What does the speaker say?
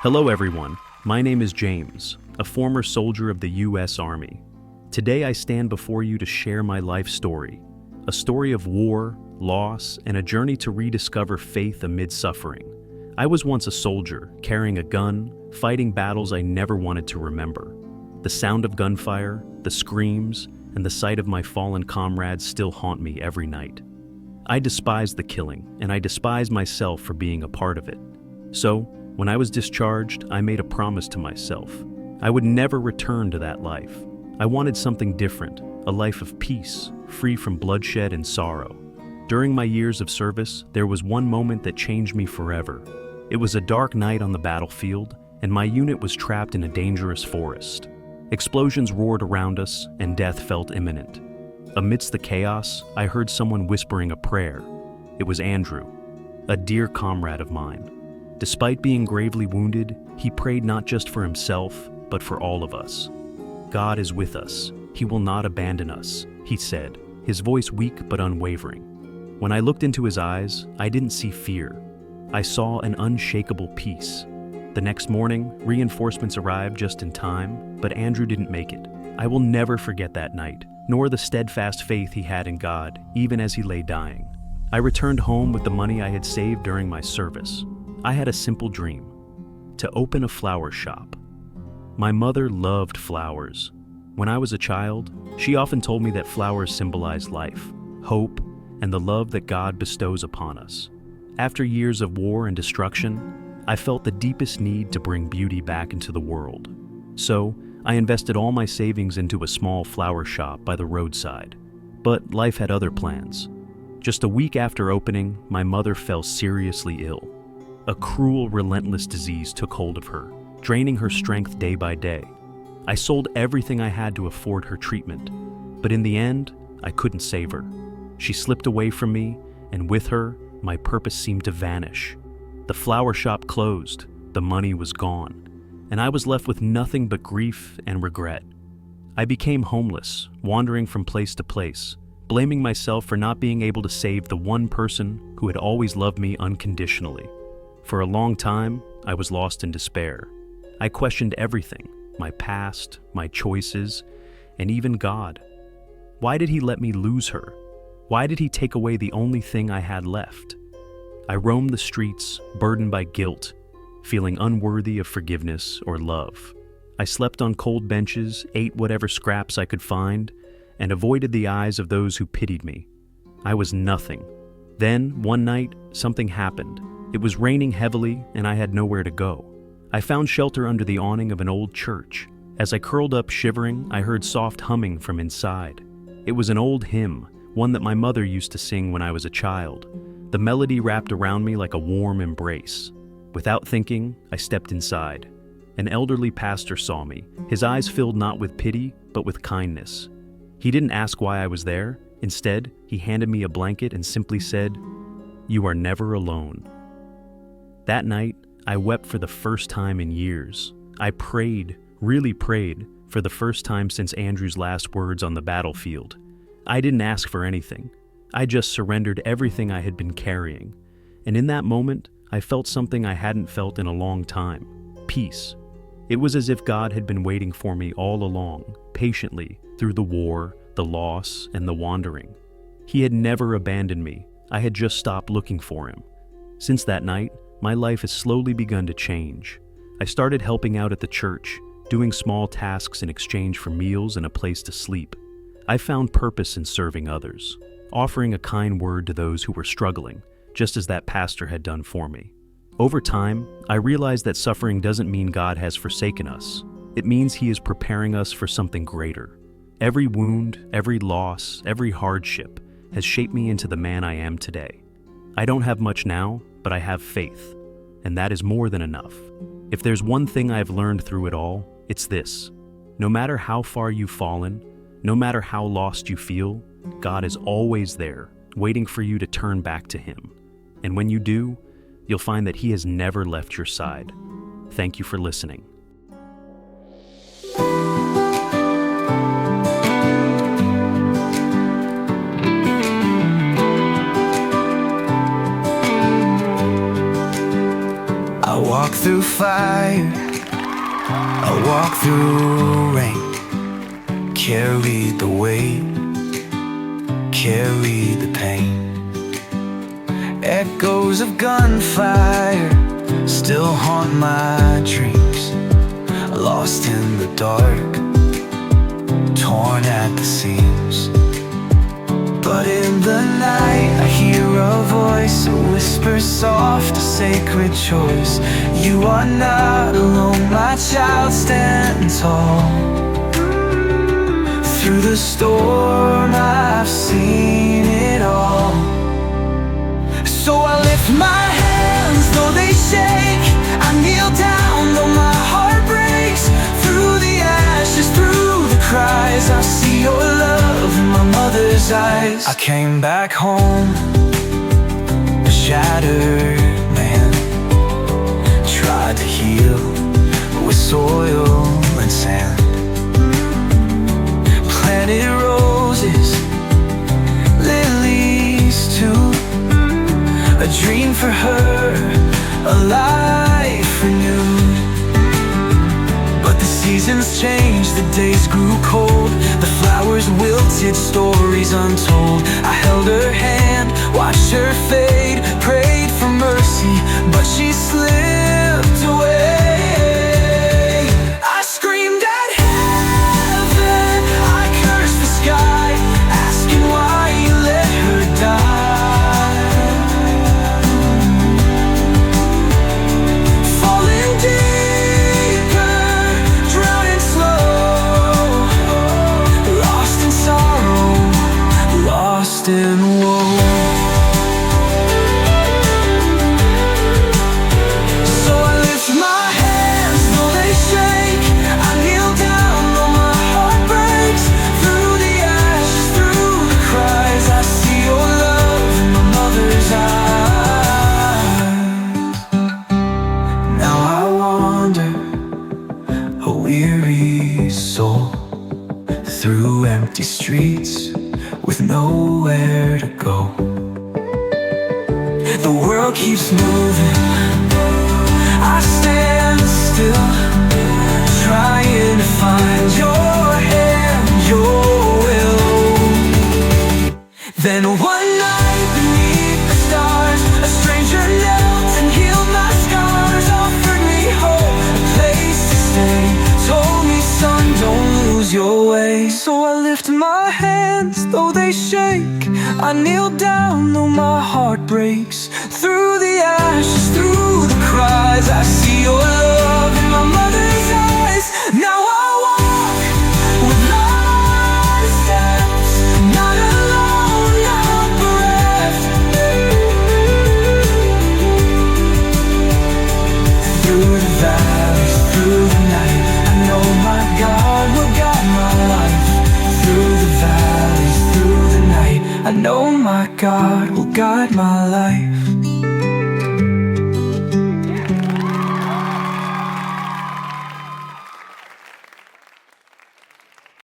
Hello everyone, my name is James, a former soldier of the U.S. Army. Today I stand before you to share my life story, a story of war, loss, and a journey to rediscover faith amid suffering. I was once a soldier, carrying a gun, fighting battles I never wanted to remember. The sound of gunfire, the screams, and the sight of my fallen comrades still haunt me every night. I despise the killing, and I despise myself for being a part of it. So, when I was discharged, I made a promise to myself. I would never return to that life. I wanted something different, a life of peace, free from bloodshed and sorrow. During my years of service, there was one moment that changed me forever. It was a dark night on the battlefield, and my unit was trapped in a dangerous forest. Explosions roared around us, and death felt imminent. Amidst the chaos, I heard someone whispering a prayer. It was Andrew, a dear comrade of mine. Despite being gravely wounded, he prayed not just for himself, but for all of us. God is with us. He will not abandon us, he said, his voice weak but unwavering. When I looked into his eyes, I didn't see fear. I saw an unshakable peace. The next morning, reinforcements arrived just in time, but Andrew didn't make it. I will never forget that night, nor the steadfast faith he had in God, even as he lay dying. I returned home with the money I had saved during my service. I had a simple dream: to open a flower shop. My mother loved flowers. When I was a child, she often told me that flowers symbolize life, hope, and the love that God bestows upon us. After years of war and destruction, I felt the deepest need to bring beauty back into the world. So, I invested all my savings into a small flower shop by the roadside. But life had other plans. Just a week after opening, my mother fell seriously ill. A cruel, relentless disease took hold of her, draining her strength day by day. I sold everything I had to afford her treatment, but in the end, I couldn't save her. She slipped away from me, and with her, my purpose seemed to vanish. The flower shop closed, the money was gone, and I was left with nothing but grief and regret. I became homeless, wandering from place to place, blaming myself for not being able to save the one person who had always loved me unconditionally. For a long time, I was lost in despair. I questioned everything, my past, my choices, and even God. Why did he let me lose her? Why did he take away the only thing I had left? I roamed the streets, burdened by guilt, feeling unworthy of forgiveness or love. I slept on cold benches, ate whatever scraps I could find, and avoided the eyes of those who pitied me. I was nothing. Then, one night, something happened. It was raining heavily, and I had nowhere to go. I found shelter under the awning of an old church. As I curled up shivering, I heard soft humming from inside. It was an old hymn, one that my mother used to sing when I was a child. The melody wrapped around me like a warm embrace. Without thinking, I stepped inside. An elderly pastor saw me, his eyes filled not with pity, but with kindness. He didn't ask why I was there. Instead, he handed me a blanket and simply said, "You are never alone." That night, I wept for the first time in years. I prayed, really prayed, for the first time since Andrew's last words on the battlefield. I didn't ask for anything. I just surrendered everything I had been carrying. And in that moment, I felt something I hadn't felt in a long time: peace. It was as if God had been waiting for me all along, patiently, through the war, the loss, and the wandering. He had never abandoned me. I had just stopped looking for him. Since that night, my life has slowly begun to change. I started helping out at the church, doing small tasks in exchange for meals and a place to sleep. I found purpose in serving others, offering a kind word to those who were struggling, just as that pastor had done for me. Over time, I realized that suffering doesn't mean God has forsaken us. It means he is preparing us for something greater. Every wound, every loss, every hardship has shaped me into the man I am today. I don't have much now, but I have faith, and that is more than enough. If there's one thing I've learned through it all, it's this: no matter how far you've fallen, no matter how lost you feel, God is always there, waiting for you to turn back to him. And when you do, you'll find that he has never left your side. Thank you for listening. I walk through fire, I walk through rain. Carried the weight, carried the pain. Echoes of gunfire still haunt my dreams. Lost in the dark, torn at the seams. But in the night I hear a voice, a whisper soft, a sacred choice. You are not alone, my child, stand tall. Through the storm I've seen it all. So I lift my hands though they shake, I kneel down though my heart breaks. Through the ashes, through the cries, I see your love in my mother's eyes. I came back home, a shattered man. Tried to heal with soil and sand. Planted roses, lilies too. A dream for her, a life renewed. But the seasons changed, the days grew cold. The flowers wilted, stories untold. I held her hand, watched her fade, prayed for mercy, but she slipped away. I screamed at heaven, I cursed the sky, asking why you let her die. Falling deeper, drowning slow, lost in sorrow, lost in woe. So I lift my hands though they shake, I kneel down though my heart breaks. Through the ashes, through the cries, I see your love in my mother's eyes. Now I wander, a weary soul, through empty streets with nowhere to go. The world keeps moving, I stand still, trying to find your hand, your will. Then one night beneath the stars, a stranger knelt and healed my scars. Offered me hope, a place to stay, told me, son, don't lose your way. So I lift my hands though they shake, I kneel down though my heart breaks. Through the ashes, through the cries, I see your love in my mother's eyes. Now I walk with light steps, not alone, not bereft. Through the valleys, through the night, I know my God will guide my life. Through the valleys, through the night, I know my God will guide my life.